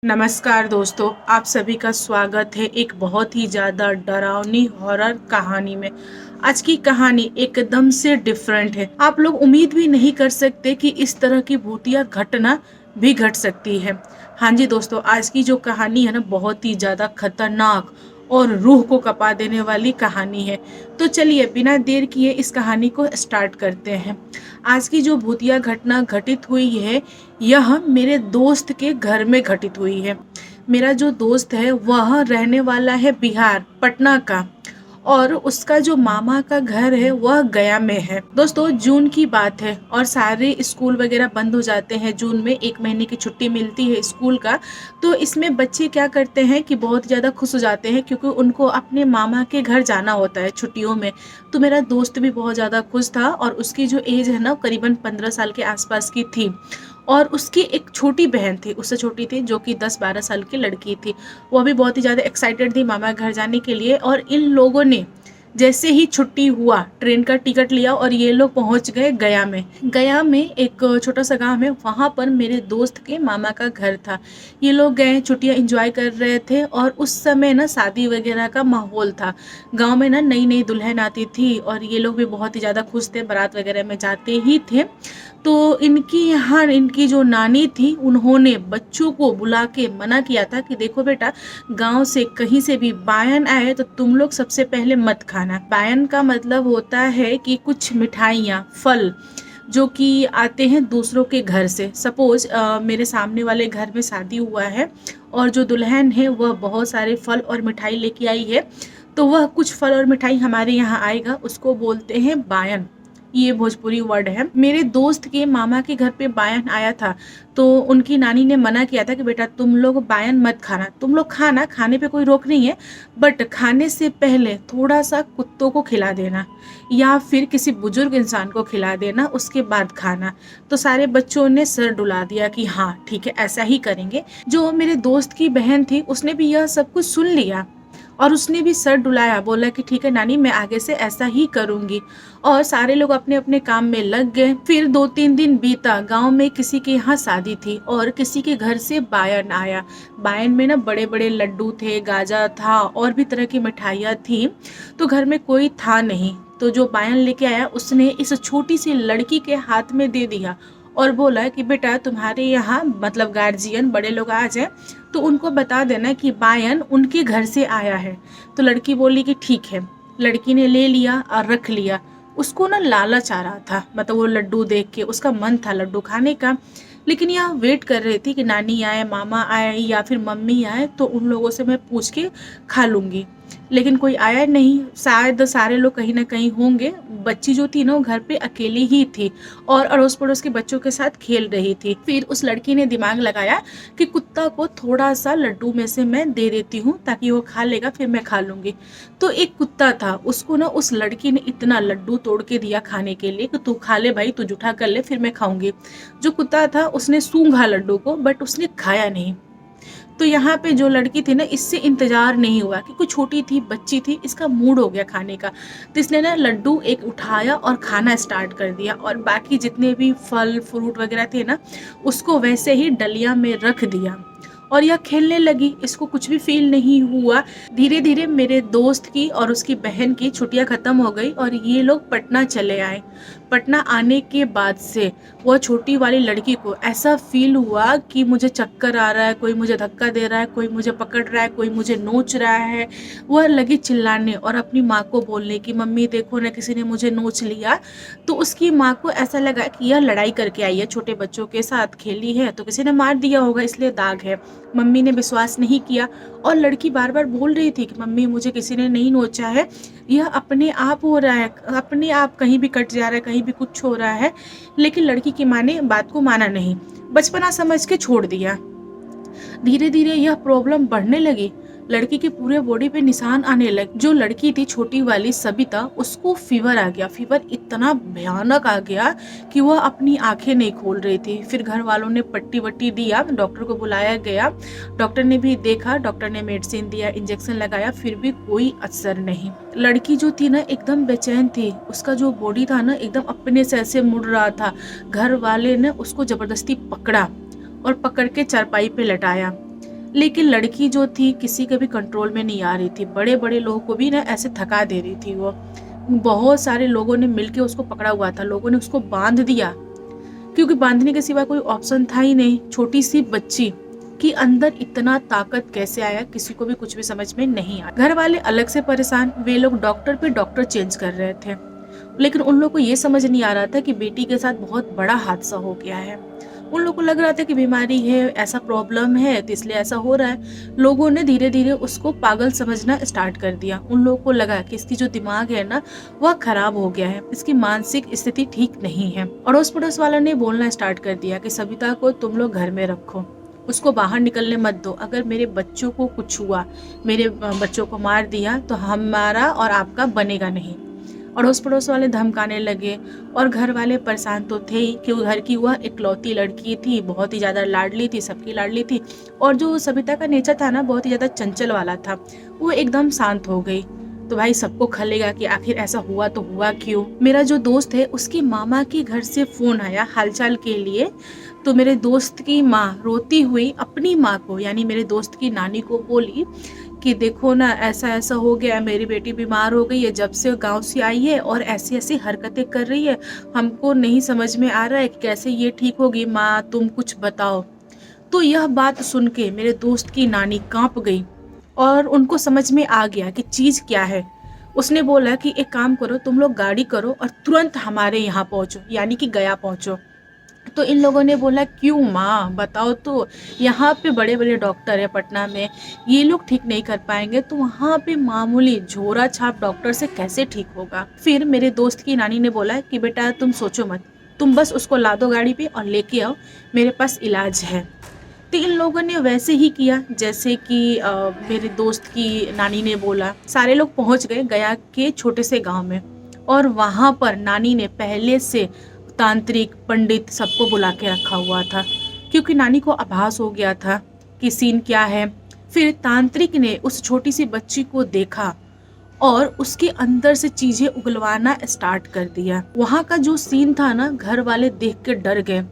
नमस्कार दोस्तों, आप सभी का स्वागत है एक बहुत ही ज़्यादा डरावनी हॉरर कहानी में। आज की कहानी एकदम से डिफरेंट है। आप लोग उम्मीद भी नहीं कर सकते कि इस तरह की भूतिया घटना भी घट सकती है। हाँ जी दोस्तों, आज की जो कहानी है ना, बहुत ही ज़्यादा खतरनाक और रूह को कँपा देने वाली कहानी है। तो चलिए बिना देर किए इस कहानी को स्टार्ट करते हैं। आज की जो भूतिया घटना घटित हुई है, यह मेरे दोस्त के घर में घटित हुई है। मेरा जो दोस्त है वह रहने वाला है बिहार, पटना का, और उसका जो मामा का घर है वह गया में है। दोस्तों, जून की बात है और सारे स्कूल वगैरह बंद हो जाते हैं। जून में 1 महीने की छुट्टी मिलती है स्कूल का। तो इसमें बच्चे क्या करते हैं कि बहुत ज़्यादा खुश हो जाते हैं, क्योंकि उनको अपने मामा के घर जाना होता है छुट्टियों में। तो मेरा दोस्त भी बहुत ज़्यादा खुश था, और उसकी जो एज है ना, करीबन 15 साल के आसपास की थी। और उसकी एक छोटी बहन थी, उससे छोटी थी, जो कि 10-12 साल की लड़की थी। वो भी बहुत ही ज़्यादा एक्साइटेड थी मामा घर जाने के लिए। और इन लोगों ने जैसे ही छुट्टी हुआ, ट्रेन का टिकट लिया और ये लोग पहुंच गए गया में। गया में एक छोटा सा गांव है, वहां पर मेरे दोस्त के मामा का घर था। ये लोग गए, छुट्टियां एंजॉय कर रहे थे, और उस समय ना शादी वगैरह का माहौल था। गांव में ना नई नई दुल्हन आती थी, और ये लोग भी बहुत ही ज़्यादा खुश थे, बारात वगैरह में जाते ही थे। तो इनकी यहाँ इनकी जो नानी थी, उन्होंने बच्चों को बुला के मना किया था कि देखो बेटा, गांव से कहीं से भी बायन आए तो तुम लोग सबसे पहले मत खाना। बायन का मतलब होता है कि कुछ मिठाइयाँ, फल जो कि आते हैं दूसरों के घर से। सपोज मेरे सामने वाले घर में शादी हुआ है, और जो दुल्हन है वह बहुत सारे फल और मिठाई लेके आई है, तो वह कुछ फल और मिठाई हमारे यहाँ आएगा, उसको बोलते हैं बायन। ये भोजपुरी वर्ड है। मेरे दोस्त के मामा के घर पे बायन आया था, तो उनकी नानी ने मना किया था कि बेटा तुम लोग बायन मत खाना, तुम लोग खाना, खाने पे कोई रोक नहीं है, बट खाने से पहले थोड़ा सा कुत्तों को खिला देना, या फिर किसी बुजुर्ग इंसान को खिला देना, उसके बाद खाना। तो सारे बच्चों ने सर डुला दिया कि हाँ ठीक है, ऐसा ही करेंगे। जो मेरे दोस्त की बहन थी, उसने भी यह सब कुछ सुन लिया, और उसने भी सर डुलाया, बोला कि ठीक है नानी, मैं आगे से ऐसा ही करूंगी। और सारे लोग अपने अपने काम में लग गए। फिर 2-3 दिन बीता, गांव में किसी के यहाँ शादी थी, और किसी के घर से बायन आया। बायन में ना बड़े बड़े लड्डू थे, गाजा था, और भी तरह की मिठाइयाँ थी। तो घर में कोई था नहीं, तो जो बायन लेके आया उसने इस छोटी सी लड़की के हाथ में दे दिया, और बोला कि बेटा तुम्हारे यहाँ मतलब गार्जियन बड़े लोग आ जाए तो उनको बता देना कि बायन उनके घर से आया है। तो लड़की बोली कि ठीक है। लड़की ने ले लिया और रख लिया। उसको ना लालच आ रहा था, मतलब वो लड्डू देख के उसका मन था लड्डू खाने का। लेकिन यह वेट कर रही थी कि नानी आए, मामा आए, या फिर मम्मी आए, तो उन लोगों से मैं पूछ के खा लूँगी। लेकिन कोई आया नहीं, शायद सारे लोग कहीं ना कहीं होंगे। बच्ची जो थी ना, वो घर पे अकेली ही थी, और अड़ोस पड़ोस के बच्चों के साथ खेल रही थी। फिर उस लड़की ने दिमाग लगाया कि कुत्ता को थोड़ा सा लड्डू में से मैं दे देती हूँ, ताकि वो खा लेगा, फिर मैं खा लूँगी। तो एक कुत्ता था, उसको ना उस लड़की ने इतना लड्डू तोड़ के दिया खाने के लिए कि तू खा ले भाई, तू जूठा कर ले, फिर मैं खाऊंगी। जो कुत्ता था उसने सूंघा लड्डू को, बट उसने खाया नहीं। तो यहाँ पे जो लड़की थी ना, इससे इंतजार नहीं हुआ, कि कुछ छोटी थी, बच्ची थी, इसका मूड हो गया खाने का। तो इसने ना लड्डू एक उठाया और खाना स्टार्ट कर दिया, और बाकी जितने भी फल फ्रूट वगैरह थे ना, उसको वैसे ही डलिया में रख दिया, और यह खेलने लगी। इसको कुछ भी फील नहीं हुआ। धीरे धीरे मेरे दोस्त की और उसकी बहन की छुट्टियां खत्म हो गई, और ये लोग पटना चले आए। पटना आने के बाद से वह छोटी वाली लड़की को ऐसा फील हुआ कि मुझे चक्कर आ रहा है, कोई मुझे धक्का दे रहा है, कोई मुझे पकड़ रहा है, कोई मुझे नोच रहा है। वह लगी चिल्लाने और अपनी माँ को बोलने की, मम्मी देखो ना, किसी ने मुझे नोच लिया। तो उसकी माँ को ऐसा लगा कि यह लड़ाई करके आई है, छोटे बच्चों के साथ खेली है, तो किसी ने मार दिया होगा, इसलिए दाग है। मम्मी ने विश्वास नहीं किया, और लड़की बार बार बोल रही थी कि मम्मी मुझे किसी ने नहीं नोचा है, यह अपने आप हो रहा है, अपने आप कहीं भी कट जा रहा है, कहीं भी कुछ हो रहा है। लेकिन लड़की की माँ ने बात को माना नहीं, बचपना समझ के छोड़ दिया। धीरे धीरे यह प्रॉब्लम बढ़ने लगी। लड़की के पूरे बॉडी पे निशान आने लगे। जो लड़की थी छोटी वाली सबिता, उसको फीवर आ गया। फीवर इतना भयानक आ गया कि वह अपनी आंखें नहीं खोल रही थी। फिर घर वालों ने पट्टी वट्टी दिया, डॉक्टर को बुलाया गया। डॉक्टर ने भी देखा, डॉक्टर ने मेडिसिन दिया, इंजेक्शन लगाया, फिर भी कोई असर नहीं। लड़की जो थी ना, एकदम बेचैन थी। उसका जो बॉडी था ना, एकदम अपने से ऐसे मुड़ रहा था। घर वाले ने उसको जबरदस्ती पकड़ा और पकड़ के चारपाई पे लटाया। लेकिन लड़की जो थी किसी के भी कंट्रोल में नहीं आ रही थी, बड़े बड़े लोगों को भी ना ऐसे थका दे रही थी वो। बहुत सारे लोगों ने मिलके उसको पकड़ा हुआ था, लोगों ने उसको बांध दिया, क्योंकि बांधने के सिवा कोई ऑप्शन था ही नहीं। छोटी सी बच्ची कि अंदर इतना ताकत कैसे आया, किसी को भी कुछ भी समझ में नहीं आया। घर वाले अलग से परेशान, वे लोग डॉक्टर पे डॉक्टर चेंज कर रहे थे, लेकिन उन लोगों को ये समझ नहीं आ रहा था कि बेटी के साथ बहुत बड़ा हादसा हो गया है। उन लोगों को लग रहा था कि बीमारी है, ऐसा प्रॉब्लम है तो इसलिए ऐसा हो रहा है। लोगों ने धीरे धीरे उसको पागल समझना स्टार्ट कर दिया। उन लोगों को लगा कि इसकी जो दिमाग है ना वह खराब हो गया है, इसकी मानसिक स्थिति ठीक नहीं है। अड़ोस पड़ोस वाला ने बोलना स्टार्ट कर दिया कि सविता को तुम लोग घर में रखो, उसको बाहर निकलने मत दो। अगर मेरे बच्चों को कुछ हुआ, मेरे बच्चों को मार दिया तो हमारा और आपका बनेगा नहीं। अड़ोस पड़ोस वाले धमकाने लगे, और घर वाले परेशान तो थे ही, क्योंकि घर की वह इकलौती लड़की थी, बहुत ही ज़्यादा लाडली थी, सबकी लाडली थी। और जो सविता का नेचर था ना बहुत ही ज़्यादा चंचल वाला था, वो एकदम शांत हो गई। तो भाई सबको खलेगा कि आखिर ऐसा हुआ तो हुआ क्यों। मेरा जो दोस्त है उसकी मामा के घर से फोन आया हालचाल के लिए। तो मेरे दोस्त की माँ रोती हुई अपनी माँ को, यानी मेरे दोस्त की नानी को बोली कि देखो ना ऐसा ऐसा हो गया, मेरी बेटी बीमार हो गई है, जब से गांव से आई है और ऐसी ऐसी हरकतें कर रही है, हमको नहीं समझ में आ रहा है कि कैसे ये ठीक होगी। माँ तुम कुछ बताओ। तो यह बात सुन के मेरे दोस्त की नानी कांप गई, और उनको समझ में आ गया कि चीज़ क्या है। उसने बोला कि एक काम करो, तुम लोग गाड़ी करो और तुरंत हमारे यहाँ पहुँचो, यानी कि गया पहुँचो। तो इन लोगों ने बोला क्यों माँ बताओ, तो यहाँ पे बड़े बड़े डॉक्टर है पटना में, ये लोग ठीक नहीं कर पाएंगे, तो वहाँ पे मामूली झोरा छाप डॉक्टर से कैसे ठीक होगा। फिर मेरे दोस्त की नानी ने बोला कि बेटा तुम सोचो मत, तुम बस उसको ला दो गाड़ी पे और लेके आओ, मेरे पास इलाज है। तो इन लोगों ने वैसे ही किया जैसे कि मेरे दोस्त की नानी ने बोला। सारे लोग पहुंच गए गया के छोटे से गांव में, और वहां पर नानी ने पहले से तांत्रिक पंडित सबको बुला के रखा हुआ था, क्योंकि नानी को आभास हो गया था कि सीन क्या है। फिर तांत्रिक ने उस छोटी सी बच्ची को देखा और उसके अंदर से चीजें उगलवाना स्टार्ट कर दिया। वहां का जो सीन था ना, घर वाले देख के डर गए,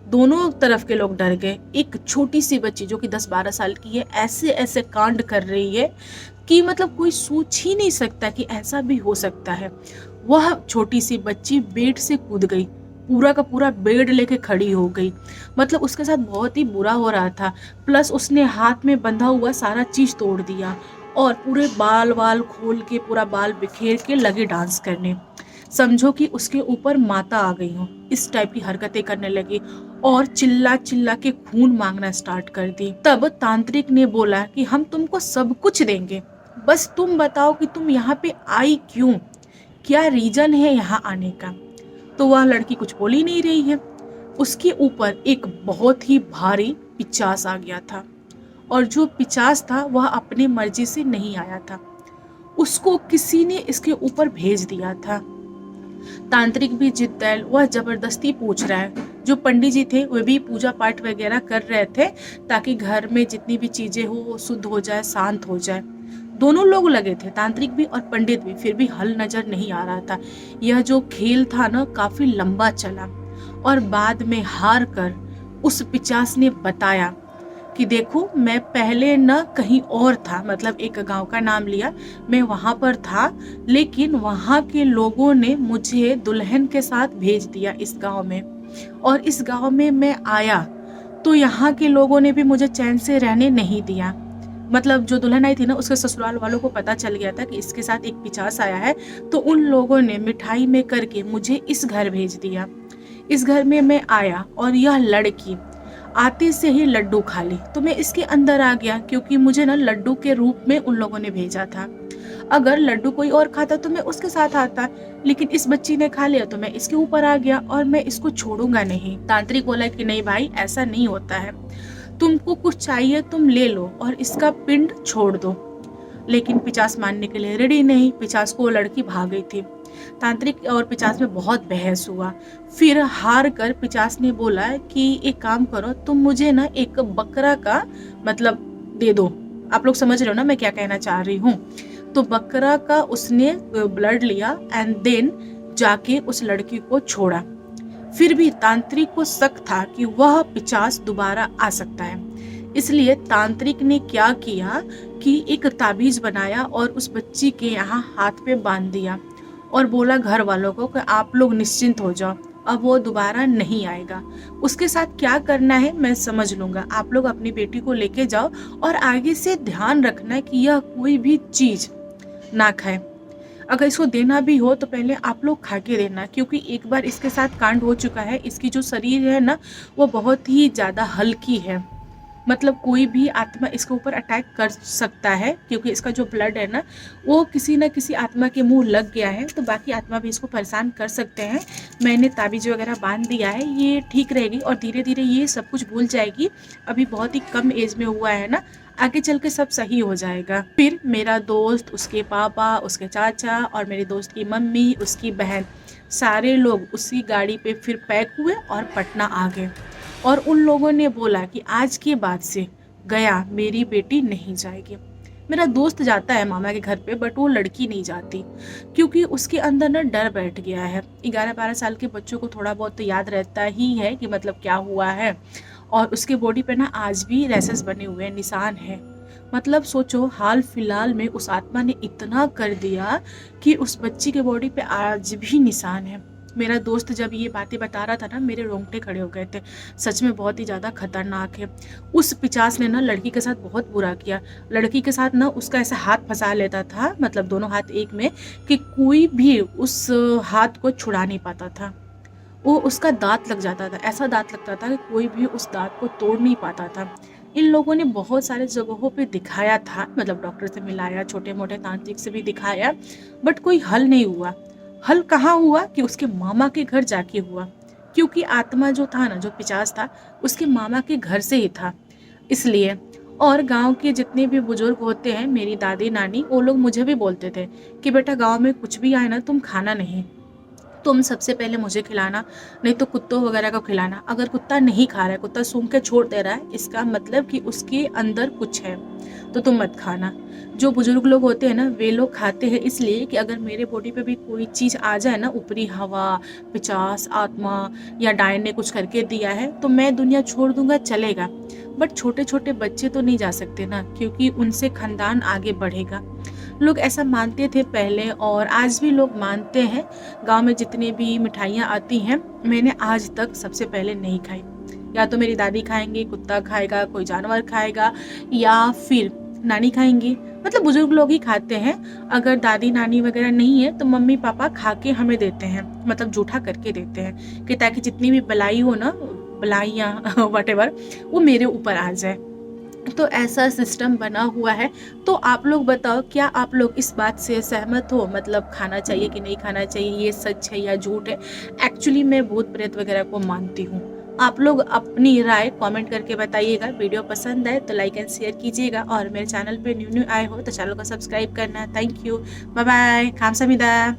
दोनों तरफ के लोग डर गए। एक छोटी सी बच्ची जो कि 10-12 साल की है ऐसे ऐसे कांड कर रही है कि मतलब कोई सोच ही नहीं सकता कि ऐसा भी हो सकता है। वह छोटी सी बच्ची बेड से कूद गई, पूरा का पूरा बेड लेके खड़ी हो गई। मतलब उसके साथ बहुत ही बुरा हो रहा था। प्लस उसने हाथ में बंधा हुआ सारा चीज तोड़ दिया, और पूरे बाल वाल खोल के, पूरा बाल बिखेर के लगे डांस करने। समझो कि उसके ऊपर माता आ गई हो, इस टाइप की हरकतें करने लगी, और चिल्ला चिल्ला के खून मांगना स्टार्ट कर दी। तब तांत्रिक ने बोला कि हम तुमको सब कुछ देंगे, बस तुम बताओ कि तुम यहाँ पे आई क्यों, क्या रीजन है यहाँ आने का। तो वह लड़की कुछ बोल ही नहीं रही है। उसके ऊपर एक बहुत ही भारी पिचास आ गया था, और जो पिचास था वह अपनी मर्जी से नहीं आया था, उसको किसी ने इसके ऊपर भेज दिया था। तांत्रिक भी जिद्दैल, वह जबरदस्ती पूछ रहा है। जो पंडित जी थे वे भी पूजा पाठ वगैरह कर रहे थे, ताकि घर में जितनी भी चीजें हो वो शुद्ध हो जाए, शांत हो जाए। दोनों लोग लगे थे, तांत्रिक भी और पंडित भी, फिर भी हल नजर नहीं आ रहा था। यह जो खेल था ना काफी लंबा चला, और बाद में हार कर उस पिचास ने बताया कि देखो मैं पहले न कहीं और था, मतलब एक गांव का नाम लिया, मैं वहां पर था, लेकिन वहां के लोगों ने मुझे दुल्हन के साथ भेज दिया इस गांव में, और इस गांव में मैं आया तो यहाँ के लोगों ने भी मुझे चैन से रहने नहीं दिया। मतलब जो दुल्हन आई थी ना, उसके ससुराल वालों को पता चल गया था कि इसके साथ एक पिचास आया है, तो उन लोगों ने मिठाई में करके मुझे इस घर भेज दिया। इस घर में मैं आया, और यह लड़की आते से ही लड्डू खा ली, तो मैं इसके अंदर आ गया, क्योंकि मुझे ना लड्डू के रूप में उन लोगों ने भेजा था। अगर लड्डू कोई और खाता तो मैं उसके साथ आता, लेकिन इस बच्ची ने खा लिया तो मैं इसके ऊपर आ गया, और मैं इसको छोड़ूंगा नहीं। तांत्रिक बोला कि नहीं भाई ऐसा नहीं होता है, तुमको कुछ चाहिए तुम ले लो और इसका पिंड छोड़ दो। लेकिन पिचास मानने के लिए रेडी नहीं, पिचास को वो लड़की भाग गई थी। तांत्रिक और पिचास में बहुत बहस हुआ। फिर हार कर पिचास ने बोला कि एक काम करो, तुम मुझे ना एक बकरा का मतलब दे दो। आप लोग समझ रहे हो ना मैं क्या कहना चाह रही हूँ। तो बकरा का उसने ब्लड लिया एंड देन जाके उस लड़की को छोड़ा। फिर भी तांत्रिक को शक था कि वह पिचास दोबारा आ सकता है, इसलिए तांत्रिक ने क्या किया कि एक ताबीज बनाया और उस बच्ची के यहाँ हाथ पे बांध दिया और बोला घर वालों को कि आप लोग निश्चिंत हो जाओ, अब वो दोबारा नहीं आएगा। उसके साथ क्या करना है मैं समझ लूँगा, आप लोग अपनी बेटी को लेके जाओ और आगे से ध्यान रखना कि यह कोई भी चीज़ ना खाए। अगर इसको देना भी हो तो पहले आप लोग खा के देना, क्योंकि एक बार इसके साथ कांड हो चुका है। इसकी जो शरीर है ना वो बहुत ही ज़्यादा हल्की है, मतलब कोई भी आत्मा इसके ऊपर अटैक कर सकता है, क्योंकि इसका जो ब्लड है ना वो किसी न किसी आत्मा के मुंह लग गया है, तो बाकी आत्मा भी इसको परेशान कर सकते हैं। मैंने ताबीज़ वगैरह बांध दिया है, ये ठीक रहेगी और धीरे धीरे ये सब कुछ भूल जाएगी। अभी बहुत ही कम एज में हुआ है ना, आगे चल के सब सही हो जाएगा। फिर मेरा दोस्त, उसके पापा, उसके चाचा और मेरे दोस्त की मम्मी, उसकी बहन, सारे लोग उसी गाड़ी पे फिर पैक हुए और पटना आ गए। और उन लोगों ने बोला कि आज के बाद से गया मेरी बेटी नहीं जाएगी। मेरा दोस्त जाता है मामा के घर पे, बट वो लड़की नहीं जाती, क्योंकि उसके अंदर ना डर बैठ गया है। 11-12 साल के बच्चों को थोड़ा बहुत तो याद रहता ही है कि मतलब क्या हुआ है। और उसके बॉडी पे ना आज भी रैसेस बने हुए हैं, निशान है। मतलब सोचो, हाल फिलहाल में उस आत्मा ने इतना कर दिया कि उस बच्ची के बॉडी पे आज भी निशान है। मेरा दोस्त जब ये बातें बता रहा था ना, मेरे रोंगटे खड़े हो गए थे। सच में बहुत ही ज़्यादा खतरनाक है। उस पिशाच ने ना लड़की के साथ बहुत बुरा किया। लड़की के साथ ना उसका ऐसा हाथ फंसा लेता था, मतलब दोनों हाथ एक में, कि कोई भी उस हाथ को छुड़ा नहीं पाता था। वो उसका दांत लग जाता था, ऐसा दांत लगता था कि कोई भी उस दांत को तोड़ नहीं पाता था। इन लोगों ने बहुत सारे जगहों पे दिखाया था, मतलब डॉक्टर से मिलाया, छोटे मोटे तांत्रिक से भी दिखाया, बट कोई हल नहीं हुआ। हल कहाँ हुआ कि उसके मामा के घर जाके हुआ, क्योंकि आत्मा जो था ना, जो पिशाच था, उसके मामा के घर से ही था, इसलिए। और गांव के जितने भी बुजुर्ग होते हैं, मेरी दादी नानी, वो लोग मुझे भी बोलते थे कि बेटा गांव में कुछ भी आए ना तुम खाना नहीं, तुम सबसे पहले मुझे खिलाना, नहीं तो कुत्तों वगैरह को खिलाना। अगर कुत्ता नहीं खा रहा है, कुत्ता सूंघ के छोड़ दे रहा है, इसका मतलब कि उसके अंदर कुछ है, तो तुम मत खाना। जो बुजुर्ग लोग होते हैं ना, वे लोग खाते हैं इसलिए कि अगर मेरे बॉडी पे भी कोई चीज़ आ जाए ना, ऊपरी हवा, पिचास, आत्मा या डायन ने कुछ करके दिया है, तो मैं दुनिया छोड़ दूंगा, चलेगा। बट छोटे छोटे बच्चे तो नहीं जा सकते ना, क्योंकि उनसे खानदान आगे बढ़ेगा। लोग ऐसा मानते थे पहले और आज भी लोग मानते हैं। गांव में जितनी भी मिठाइयाँ आती हैं, मैंने आज तक सबसे पहले नहीं खाई। या तो मेरी दादी खाएंगी, कुत्ता खाएगा, कोई जानवर खाएगा, या फिर नानी खाएंगी, मतलब बुजुर्ग लोग ही खाते हैं। अगर दादी नानी वगैरह नहीं है तो मम्मी पापा खा के हमें देते हैं, मतलब जूठा करके देते हैं, कि ताकि जितनी भी बलाई हो ना, बलाइयाँ वटेवर, वो मेरे ऊपर आ जाए। तो ऐसा सिस्टम बना हुआ है। तो आप लोग बताओ, क्या आप लोग इस बात से सहमत हो, मतलब खाना चाहिए कि नहीं खाना चाहिए, ये सच है या झूठ है? एक्चुअली मैं भूत प्रेत वगैरह को मानती हूँ। आप लोग अपनी राय कमेंट करके बताइएगा। वीडियो पसंद आए तो लाइक एंड शेयर कीजिएगा, और मेरे चैनल पे न्यू न्यू आए हो तो चैनल को सब्सक्राइब करना। Thank you, bye bye, खामसामिदा।